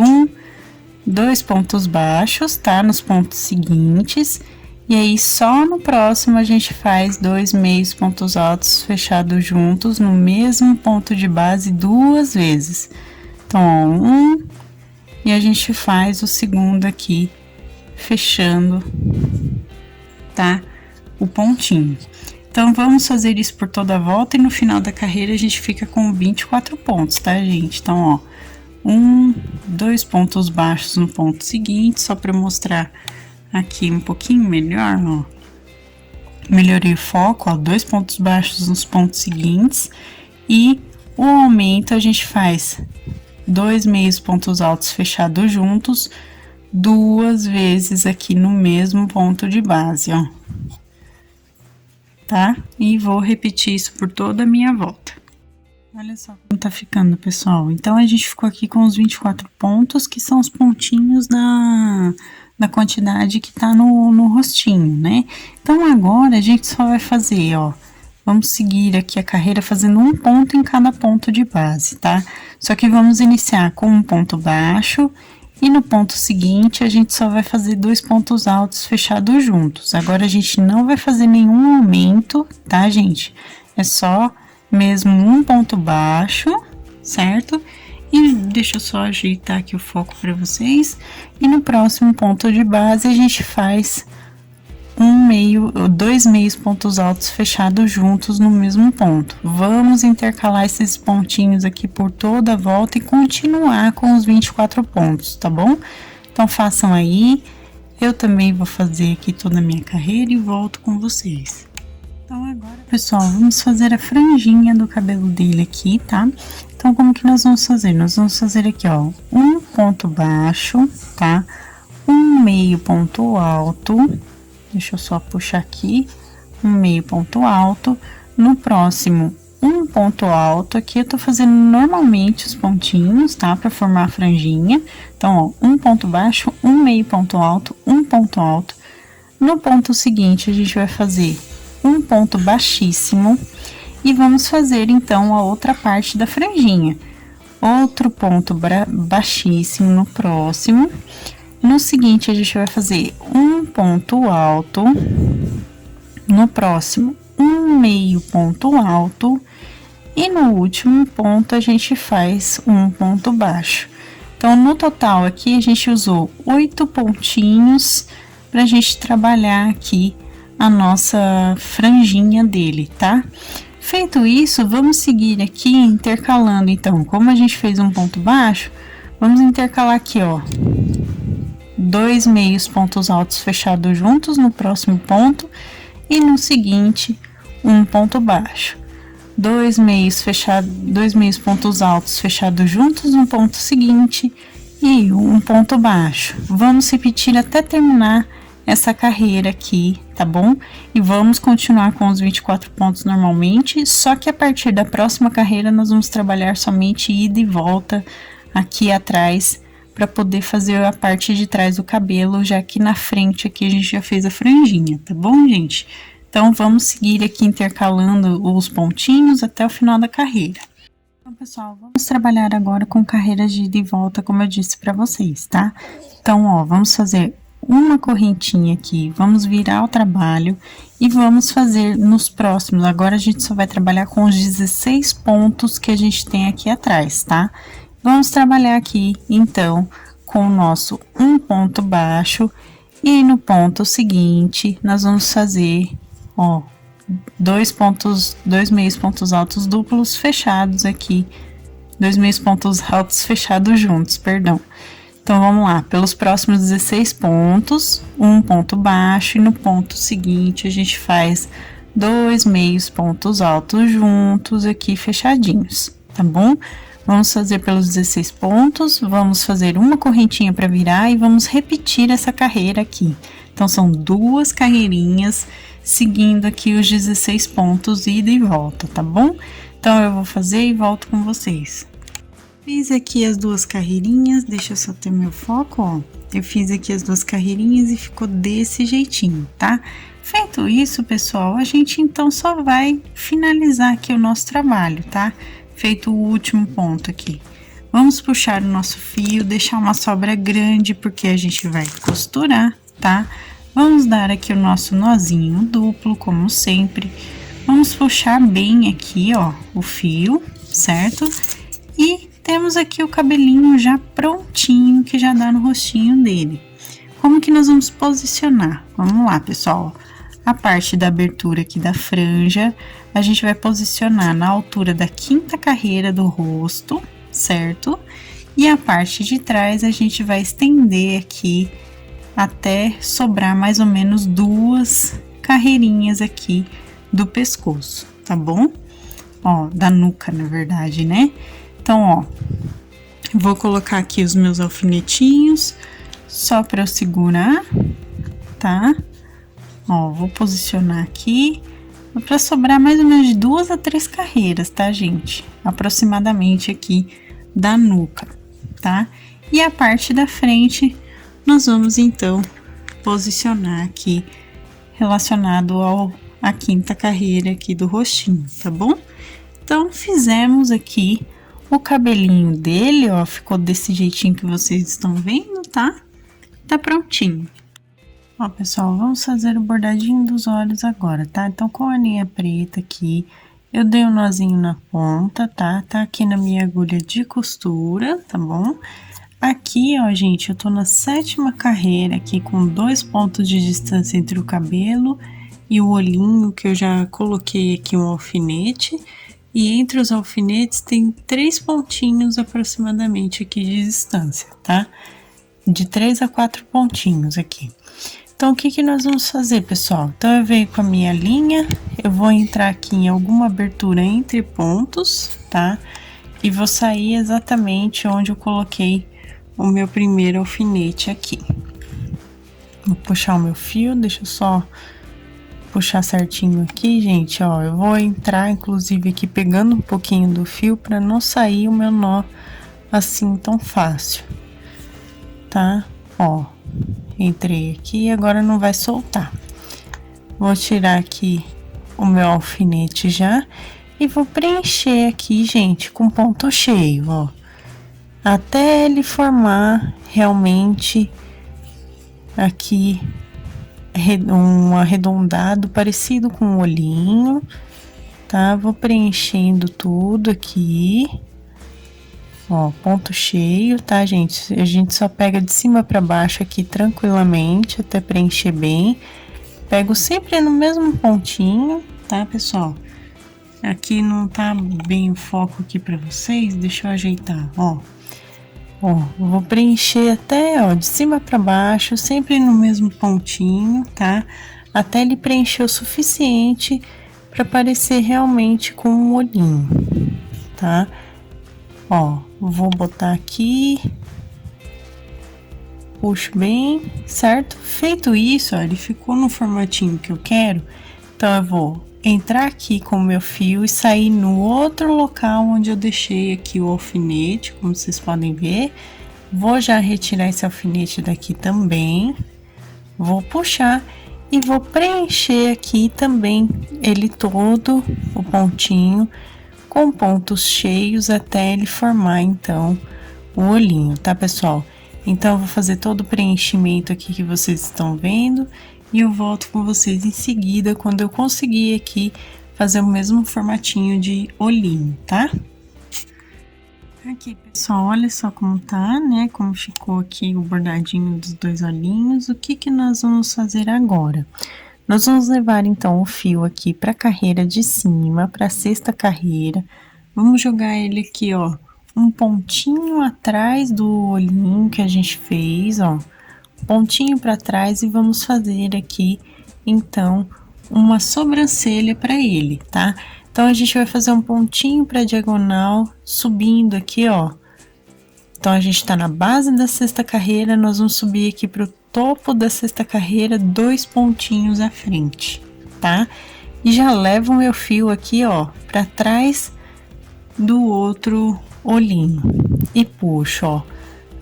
2 pontos baixos, tá? Nos pontos seguintes, e aí só no próximo a gente faz 2 meios pontos altos fechados juntos no mesmo ponto de base 2 vezes. Então, ó, e a gente faz o segundo fechando, tá? O pontinho. Então, vamos fazer isso por toda a volta e no final da carreira a gente fica com 24 pontos, tá, gente? Então, ó, 2 pontos baixos no ponto seguinte, só para mostrar aqui um pouquinho melhor, ó. Melhorei o foco, ó, 2 pontos baixos nos pontos seguintes e o aumento a gente faz 2 meios pontos altos fechados juntos, 2 vezes aqui no mesmo ponto de base, ó. Tá? E vou repetir isso por toda a minha volta. Olha só como tá ficando, pessoal. Então, a gente ficou aqui com os 24 pontos, que são os pontinhos da quantidade que tá no rostinho, né? Então, agora a gente só vai fazer, ó. Vamos seguir aqui a carreira fazendo um ponto em cada ponto de base, tá? Só que vamos iniciar com um ponto baixo e no ponto seguinte a gente só vai fazer 2 pontos altos fechados juntos. Agora a gente não vai fazer nenhum aumento, tá, gente? É só mesmo um ponto baixo, certo? E deixa eu só ajeitar aqui o foco para vocês. E no próximo ponto de base a gente faz 2 meios pontos altos fechados juntos no mesmo ponto. Vamos intercalar esses pontinhos aqui por toda a volta e continuar com os 24 pontos, tá bom? Então, façam aí. Eu também vou fazer aqui toda a minha carreira e volto com vocês. Então, agora, pessoal, vamos fazer a franjinha do cabelo dele aqui, tá? Então, como que nós vamos fazer? Nós vamos fazer aqui, ó, um ponto baixo, tá? Um meio ponto alto. Deixa eu só puxar aqui, um meio ponto alto. No próximo, um ponto alto. Aqui eu tô fazendo normalmente os pontinhos, tá? Pra formar a franjinha. Então, ó, um ponto baixo, um meio ponto alto, um ponto alto. No ponto seguinte, a gente vai fazer um ponto baixíssimo. E vamos fazer, então, a outra parte da franjinha. Outro ponto baixíssimo no próximo. No seguinte, a gente vai fazer um ponto alto, no próximo, um meio ponto alto, e no último ponto a gente faz um ponto baixo. Então, no total aqui, a gente usou 8 pontinhos pra gente trabalhar aqui a nossa franjinha dele, tá? Feito isso, vamos seguir aqui intercalando, então, como a gente fez um ponto baixo, vamos intercalar aqui, ó. 2 meios pontos altos fechados juntos no próximo ponto e no seguinte um ponto baixo. 2 meios pontos altos fechados juntos no ponto seguinte e um ponto baixo. Vamos repetir até terminar essa carreira aqui, tá bom? E vamos continuar com os 24 pontos normalmente, só que a partir da próxima carreira nós vamos trabalhar somente ida e volta aqui atrás, para poder fazer a parte de trás do cabelo, já que na frente aqui a gente já fez a franjinha, tá bom, gente? Então, vamos seguir aqui intercalando os pontinhos até o final da carreira. Então, pessoal, vamos trabalhar agora com carreiras de ida e volta, como eu disse para vocês, tá? Então, ó, vamos fazer uma correntinha aqui, vamos virar o trabalho e vamos fazer nos próximos. Agora, a gente só vai trabalhar com os 16 pontos que a gente tem aqui atrás, tá? Vamos trabalhar aqui, então, com o nosso um ponto baixo e no ponto seguinte, nós vamos fazer, ó, 2 meios pontos altos duplos fechados aqui, 2 meios pontos altos fechados juntos, perdão. Então, vamos lá, pelos próximos 16 pontos, um ponto baixo e no ponto seguinte a gente faz 2 meios pontos altos juntos aqui fechadinhos, tá bom? Vamos fazer pelos 16 pontos, vamos fazer uma correntinha para virar e vamos repetir essa carreira aqui. Então, são 2 carreirinhas, seguindo aqui os 16 pontos, ida e volta, tá bom? Então, eu vou fazer e volto com vocês. Fiz aqui as 2 carreirinhas, deixa eu só ter meu foco, ó. Eu fiz aqui as 2 carreirinhas e ficou desse jeitinho, tá? Feito isso, pessoal, a gente então só vai finalizar aqui o nosso trabalho, tá? Feito o último ponto aqui. Vamos puxar o nosso fio, deixar uma sobra grande, porque a gente vai costurar, tá? Vamos dar aqui o nosso nozinho duplo, como sempre. Vamos puxar bem aqui, ó, o fio, certo? E temos aqui o cabelinho já prontinho, que já dá no rostinho dele. Como que nós vamos posicionar? Vamos lá, pessoal. A parte da abertura aqui da franja, a gente vai posicionar na altura da 5ª carreira do rosto, certo? E a parte de trás a gente vai estender aqui até sobrar mais ou menos 2 carreirinhas aqui do pescoço, tá bom? Ó, da nuca, na verdade, né? Então, ó, vou colocar aqui os meus alfinetinhos, só para eu segurar, tá? Ó, vou posicionar aqui, para sobrar mais ou menos de 2 a 3 carreiras, tá, gente? Aproximadamente aqui da nuca, tá? E a parte da frente, nós vamos, então, posicionar aqui, relacionado à 5ª carreira aqui do rostinho, tá bom? Então, fizemos aqui o cabelinho dele, ó, ficou desse jeitinho que vocês estão vendo, tá? Tá prontinho. Ó, pessoal, vamos fazer o bordadinho dos olhos agora, tá? Então, com a linha preta aqui, eu dei um nozinho na ponta, tá? Tá aqui na minha agulha de costura, tá bom? Aqui, ó, gente, eu tô na 7ª carreira aqui, com 2 pontos de distância entre o cabelo e o olhinho, que eu já coloquei aqui um alfinete. E entre os alfinetes tem 3 pontinhos aproximadamente aqui de distância, tá? De 3 a 4 pontinhos aqui. Então, o que nós vamos fazer, pessoal? Então, eu venho com a minha linha, eu vou entrar aqui em alguma abertura entre pontos, tá? E vou sair exatamente onde eu coloquei o meu primeiro alfinete aqui. Vou puxar o meu fio, deixa eu só puxar certinho aqui, gente, ó. Eu vou entrar, inclusive, aqui pegando um pouquinho do fio para não sair o meu nó assim tão fácil, tá? Ó, entrei aqui e agora não vai soltar. Vou tirar aqui o meu alfinete já e vou preencher aqui, gente, com ponto cheio, ó. Até ele formar realmente aqui um arredondado parecido com um olhinho, tá? Vou preenchendo tudo aqui, ó, ponto cheio, tá, gente? A gente só pega de cima para baixo aqui tranquilamente até preencher bem. Pego sempre no mesmo pontinho, tá, pessoal? Aqui não tá bem o foco aqui para vocês, deixa eu ajeitar, ó. Ó, vou preencher até, ó, de cima para baixo, sempre no mesmo pontinho, tá? Até ele preencher o suficiente para parecer realmente com um olhinho, tá? Ó, vou botar aqui, puxo bem, certo? Feito isso, ó, ele ficou no formatinho que eu quero, então eu vou entrar aqui com o meu fio e sair no outro local onde eu deixei aqui o alfinete, como vocês podem ver. Vou já retirar esse alfinete daqui também, vou puxar e vou preencher aqui também ele todo, o pontinho, com pontos cheios até ele formar, então, o olhinho, tá, pessoal? Então, eu vou fazer todo o preenchimento aqui que vocês estão vendo e eu volto com vocês em seguida, quando eu conseguir aqui fazer o mesmo formatinho de olhinho, tá? Aqui, pessoal, olha só como tá, né? Como ficou aqui o bordadinho dos 2 olhinhos. O que nós vamos fazer agora? Nós vamos levar, então, o fio aqui pra carreira de cima, pra 6ª carreira. Vamos jogar ele aqui, ó, um pontinho atrás do olhinho que a gente fez, ó. Pontinho para trás e vamos fazer aqui, então, uma sobrancelha para ele, tá? Então, a gente vai fazer um pontinho para diagonal, subindo aqui, ó. Então, a gente tá na base da 6ª carreira, nós vamos subir aqui pro topo da 6ª carreira, 2 pontinhos à frente, tá? E já levo o meu fio aqui, ó, para trás do outro olhinho e puxo, ó.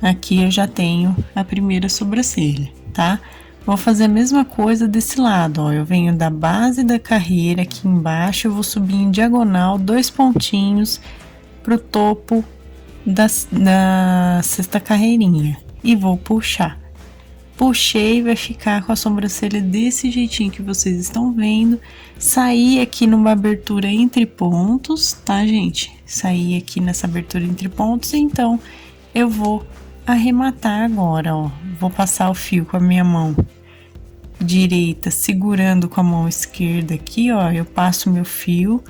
Aqui eu já tenho a primeira sobrancelha, tá? Vou fazer a mesma coisa desse lado, ó. Eu venho da base da carreira aqui embaixo, eu vou subir em diagonal 2 pontinhos pro topo da 6ª carreirinha e vou puxar. Puxei, vai ficar com a sobrancelha desse jeitinho que vocês estão vendo. Saí aqui numa abertura entre pontos, tá, gente? Saí aqui nessa abertura entre pontos, então eu vou arrematar agora, ó. Vou passar o fio com a minha mão direita segurando com a mão esquerda aqui, ó, eu passo meu fio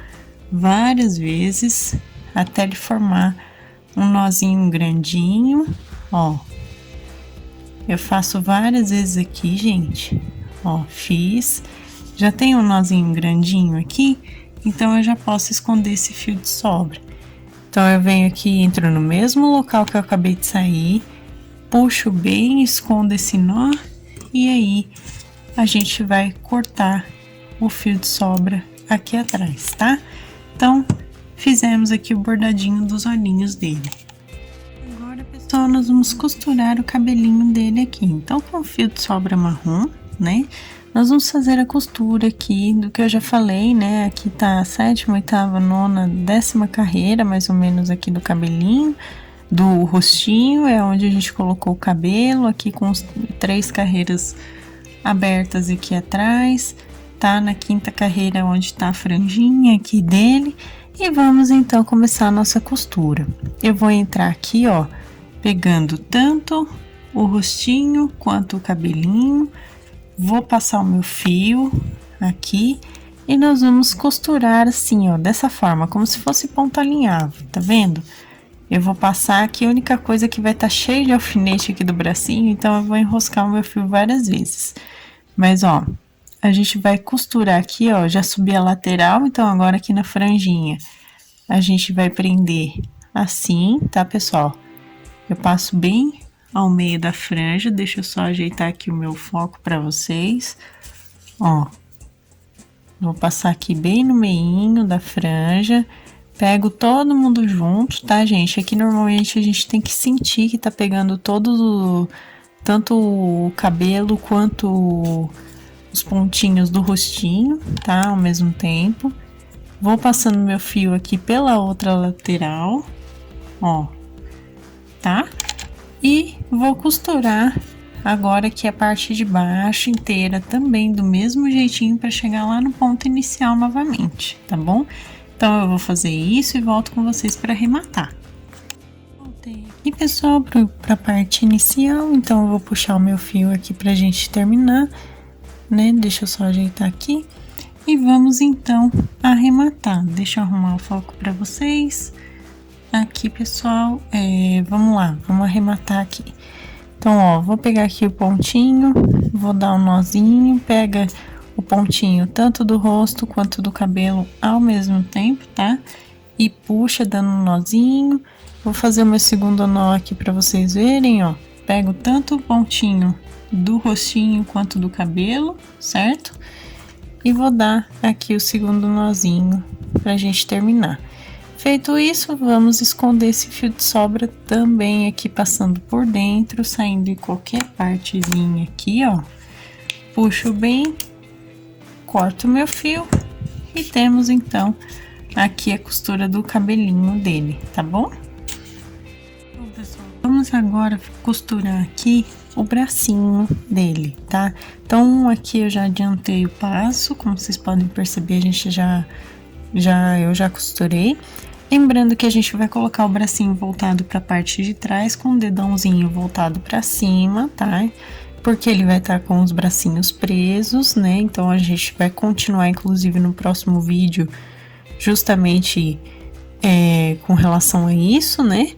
várias vezes até ele formar um nozinho grandinho, ó. Eu faço várias vezes aqui, gente, ó, fiz. Já tem um nozinho grandinho aqui, então eu já posso esconder esse fio de sobra. Então eu venho aqui, entro no mesmo local que eu acabei de sair, puxo bem, escondo esse nó e aí a gente vai cortar o fio de sobra aqui atrás, tá? Então, fizemos aqui o bordadinho dos olhinhos dele. Agora, pessoal, nós vamos costurar o cabelinho dele aqui. Então, com o fio de sobra marrom, né? Nós vamos fazer a costura aqui do que eu já falei, né? Aqui tá a 7ª, 8ª, 9ª, 10ª carreira, mais ou menos aqui do cabelinho. Do rostinho, é onde a gente colocou o cabelo, aqui com 3 carreiras abertas aqui atrás, tá? Na 5ª carreira, onde tá a franjinha aqui dele. E vamos então começar a nossa costura. Eu vou entrar aqui, ó, pegando tanto o rostinho quanto o cabelinho. Vou passar o meu fio aqui e nós vamos costurar assim, ó, dessa forma, como se fosse ponto alinhavo, tá vendo? Eu vou passar aqui, a única coisa que vai estar cheio de alfinete aqui do bracinho, então eu vou enroscar o meu fio várias vezes. Mas, ó, a gente vai costurar aqui, ó, já subi a lateral, então agora aqui na franjinha a gente vai prender assim, tá, pessoal? Eu passo bem ao meio da franja, deixa eu só ajeitar aqui o meu foco pra vocês, ó. Vou passar aqui bem no meinho da franja. Pego todo mundo junto, tá, gente? Aqui normalmente a gente tem que sentir que tá pegando tanto o cabelo quanto os pontinhos do rostinho, tá? Ao mesmo tempo. Vou passando meu fio aqui pela outra lateral, ó, tá? E vou costurar agora aqui a parte de baixo inteira também do mesmo jeitinho para chegar lá no ponto inicial novamente, tá bom? Então, eu vou fazer isso e volto com vocês para arrematar. Voltei aqui, pessoal, para a parte inicial. Então, eu vou puxar o meu fio aqui pra gente terminar, né? Deixa eu só ajeitar aqui. E vamos, então, arrematar. Deixa eu arrumar o foco para vocês. Aqui, pessoal, vamos lá, vamos arrematar aqui. Então, ó, vou pegar aqui o pontinho, vou dar um nozinho, pega o pontinho tanto do rosto quanto do cabelo ao mesmo tempo, tá? E puxa dando um nozinho. Vou fazer o meu segundo nó aqui pra vocês verem, ó. Pego tanto o pontinho do rostinho quanto do cabelo, certo? E vou dar aqui o segundo nozinho pra gente terminar. Feito isso, vamos esconder esse fio de sobra também aqui, passando por dentro, saindo em qualquer partezinha aqui, ó. Puxo bem, corto o meu fio e temos então aqui a costura do cabelinho dele, tá bom? Bom, pessoal, vamos agora costurar aqui o bracinho dele, tá? Então aqui eu já adiantei o passo, como vocês podem perceber, a gente eu já costurei. Lembrando que a gente vai colocar o bracinho voltado para a parte de trás com o dedãozinho voltado para cima, tá? Porque ele vai estar com os bracinhos presos, né? Então, a gente vai continuar, inclusive, no próximo vídeo, justamente com relação a isso, né?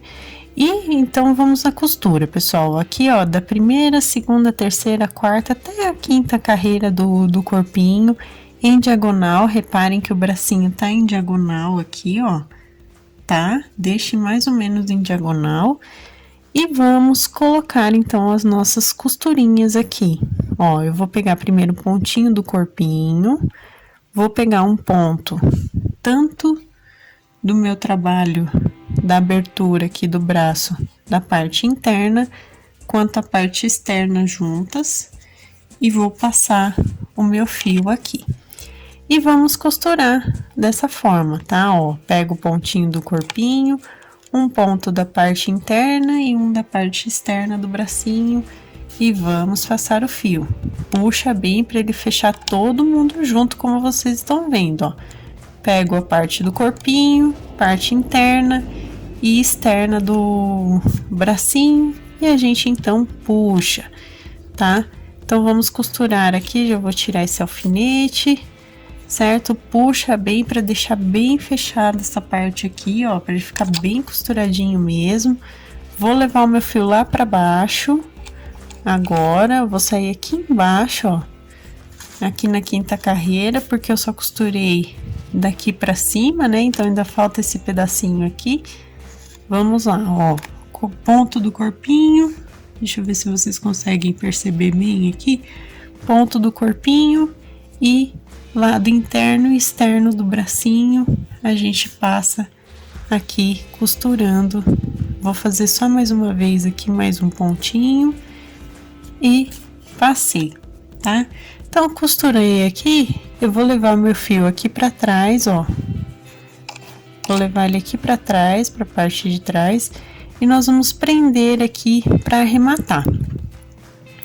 E, então, vamos à costura, pessoal. Aqui, ó, da primeira, segunda, terceira, quarta, até a 5ª carreira do corpinho, em diagonal. Reparem que o bracinho tá em diagonal aqui, ó, tá? Deixe mais ou menos em diagonal. E vamos colocar, então, as nossas costurinhas aqui. Ó, eu vou pegar primeiro o pontinho do corpinho, vou pegar um ponto, tanto do meu trabalho da abertura aqui do braço, da parte interna, quanto a parte externa juntas, e vou passar o meu fio aqui. E vamos costurar dessa forma, tá? Ó, pego o pontinho do corpinho, um ponto da parte interna e um da parte externa do bracinho e vamos passar o fio. Puxa bem para ele fechar todo mundo junto, como vocês estão vendo, ó. Pego a parte do corpinho, parte interna e externa do bracinho e a gente então puxa, tá? Então, vamos costurar aqui, já vou tirar esse alfinete, certo? Puxa bem para deixar bem fechada essa parte aqui, ó, para ele ficar bem costuradinho mesmo. Vou levar o meu fio lá para baixo. Agora, eu vou sair aqui embaixo, ó, aqui na quinta carreira, porque eu só costurei daqui para cima, né? Então, ainda falta esse pedacinho aqui. Vamos lá, ó, com o ponto do corpinho. Deixa eu ver se vocês conseguem perceber bem aqui. Ponto do corpinho e lado interno e externo do bracinho, a gente passa aqui costurando. Vou fazer só mais uma vez aqui, mais um pontinho e passei, tá? Então, costurei aqui, eu vou levar o meu fio aqui pra trás, ó. Vou levar ele aqui pra trás, pra parte de trás, e nós vamos prender aqui pra arrematar.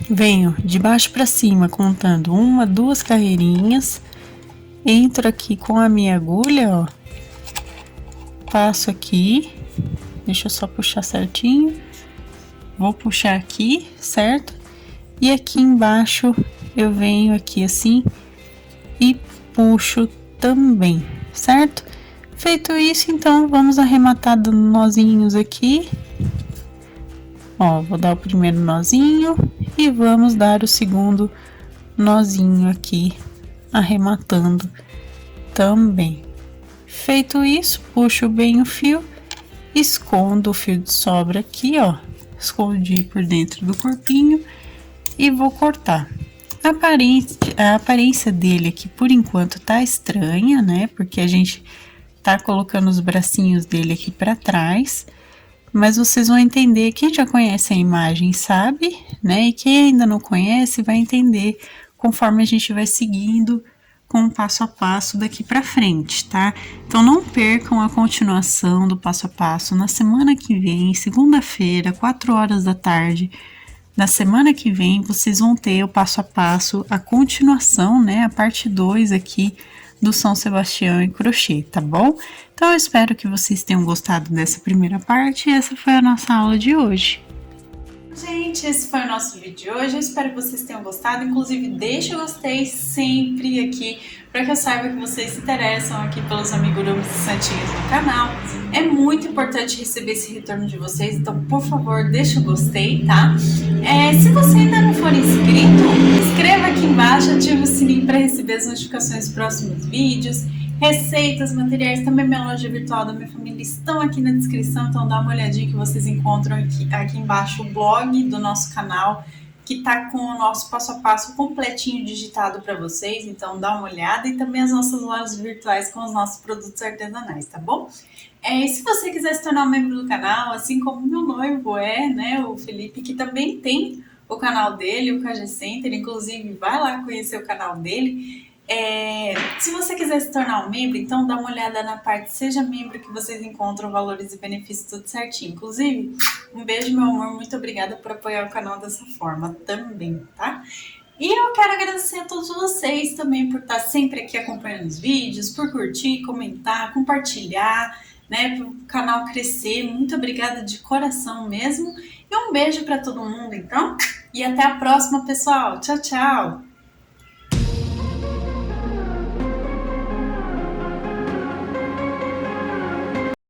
Venho de baixo pra cima, contando 1, 2 carreirinhas. Entro aqui com a minha agulha, ó. Passo aqui. Deixa eu só puxar certinho. Vou puxar aqui, certo? E aqui embaixo eu venho aqui assim e puxo também, certo? Feito isso, então, vamos arrematar dando nozinhos aqui. Ó, vou dar o primeiro nozinho e vamos dar o segundo nozinho aqui, arrematando também. Feito isso, puxo bem o fio, escondo o fio de sobra aqui, ó. Escondi por dentro do corpinho e vou cortar. A aparência dele aqui, por enquanto, tá estranha, né? Porque a gente tá colocando os bracinhos dele aqui pra trás. Mas vocês vão entender, quem já conhece a imagem sabe, né? E quem ainda não conhece vai entender conforme a gente vai seguindo com o passo a passo daqui pra frente, tá? Então, não percam a continuação do passo a passo na semana que vem, segunda-feira, 4 horas da tarde. Na semana que vem, vocês vão ter o passo a passo, a continuação, né? A parte 2 aqui do São Sebastião em crochê, tá bom? Então, eu espero que vocês tenham gostado dessa primeira parte e essa foi a nossa aula de hoje. Gente, esse foi o nosso vídeo de hoje, eu espero que vocês tenham gostado, inclusive deixa o gostei sempre aqui, para que eu saiba que vocês se interessam aqui pelos amigurumis e santinhos do canal. É muito importante receber esse retorno de vocês, então por favor, deixa o gostei, tá? Se você ainda não for inscrito, inscreva aqui embaixo, ative o sininho para receber as notificações dos próximos vídeos. Receitas, materiais, também minha loja virtual da minha família estão aqui na descrição, então dá uma olhadinha que vocês encontram aqui embaixo o blog do nosso canal, que tá com o nosso passo a passo completinho digitado para vocês, então dá uma olhada, e também as nossas lojas virtuais com os nossos produtos artesanais, tá bom? E se você quiser se tornar um membro do canal, assim como meu noivo né, o Felipe, que também tem o canal dele, o KG Center, inclusive vai lá conhecer o canal dele. Se você quiser se tornar um membro, então dá uma olhada na parte Seja Membro, que vocês encontram valores e benefícios tudo certinho. Inclusive, um beijo, meu amor, muito obrigada por apoiar o canal dessa forma também, tá? E eu quero agradecer a todos vocês também por estar sempre aqui acompanhando os vídeos, por curtir, comentar, compartilhar, né, para o canal crescer. Muito obrigada de coração mesmo. E um beijo para todo mundo, então. E até a próxima, pessoal. Tchau, tchau!